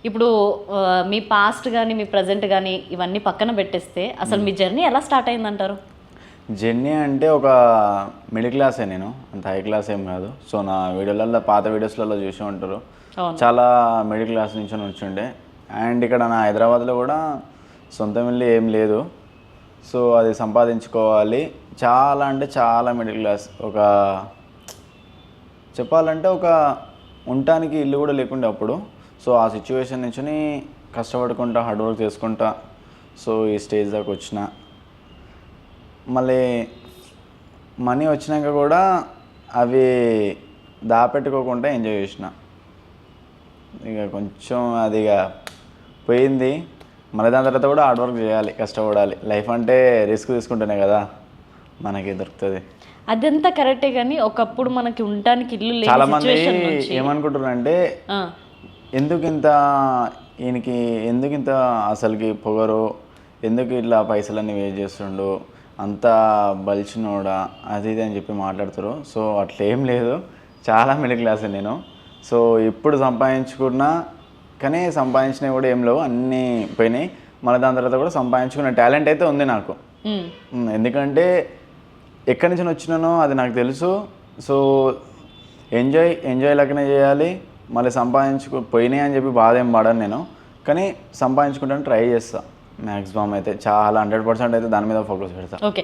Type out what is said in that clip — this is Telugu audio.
ఇప్పుడు మీ పాస్ట్ కానీ మీ ప్రజెంట్ కానీ ఇవన్నీ పక్కన పెట్టేస్తే అసలు మీ జర్నీ ఎలా స్టార్ట్ అయిందంటారు? జర్నీ అంటే ఒక మిడిల్ క్లాసే, నేను అంత హై క్లాస్ ఏం కాదు. సో నా వీడియోలలో పాత వీడియోస్లలో చూసి ఉంటారు, చాలా మిడిల్ క్లాస్ నుంచి ఉండే. అండ్ ఇక్కడ నా హైదరాబాద్లో కూడా సొంతం ఇల్లు ఏం లేదు. సో అది సంపాదించుకోవాలి. చాలా అంటే చాలా మిడిల్ క్లాస్. ఒక చెప్పాలంటే ఒక ఉండటానికి ఇల్లు కూడా లేకుండే అప్పుడు. సో ఆ సిచ్యువేషన్ నుంచి కష్టపడుకుంటా హార్డ్ వర్క్ చేసుకుంటా సో ఈ స్టేజ్ దాకా వచ్చిన. మళ్ళీ మనీ వచ్చినాక కూడా అవి దాపెట్టుకోకుండా ఎంజాయ్ చేసిన. ఇక కొంచెం అది ఇక పోయింది. మళ్ళీ దాని తర్వాత కూడా హార్డ్ వర్క్ చేయాలి, కష్టపడాలి. లైఫ్ అంటే రిస్క్ తీసుకుంటేనే కదా మనకి దొరుకుతుంది. అదంతా కరెక్టే, కానీ ఒకప్పుడు మనకి ఉండటానికి ఇల్లు లేదు. చాలా మంది ఏమనుకుంటున్నారు అంటే ఎందుకు ఇంత అసలుకి పొగరు, ఎందుకు ఇట్లా పైసలన్నీ వేస్ట్ చేస్తుండు, అంతా బలిచినోడా అది ఇది అని చెప్పి మాట్లాడుతారు. సో అట్లా ఏం లేదు, చాలా మిడిల్ క్లాస్ నేను. సో ఇప్పుడు సంపాదించుకున్నా కానీ సంపాదించినవి కూడా ఏం లేవు, అన్నీ పోయినాయి. మళ్ళీ దాని తర్వాత కూడా సంపాదించుకున్న టాలెంట్ అయితే ఉంది నాకు. ఎందుకంటే ఎక్కడి నుంచి వచ్చినానో అది నాకు తెలుసు. సో ఎంజాయ్ లెక్కనే చేయాలి. మళ్ళీ పోయినాయి అని చెప్పి బాధ ఏం పడను నేను, కానీ సంపాదించుకుంటాను ట్రై చేస్తాను మ్యాక్సిమం అయితే. చాలా 100% అయితే దాని మీద ఫోకస్ పెడతా. ఓకే,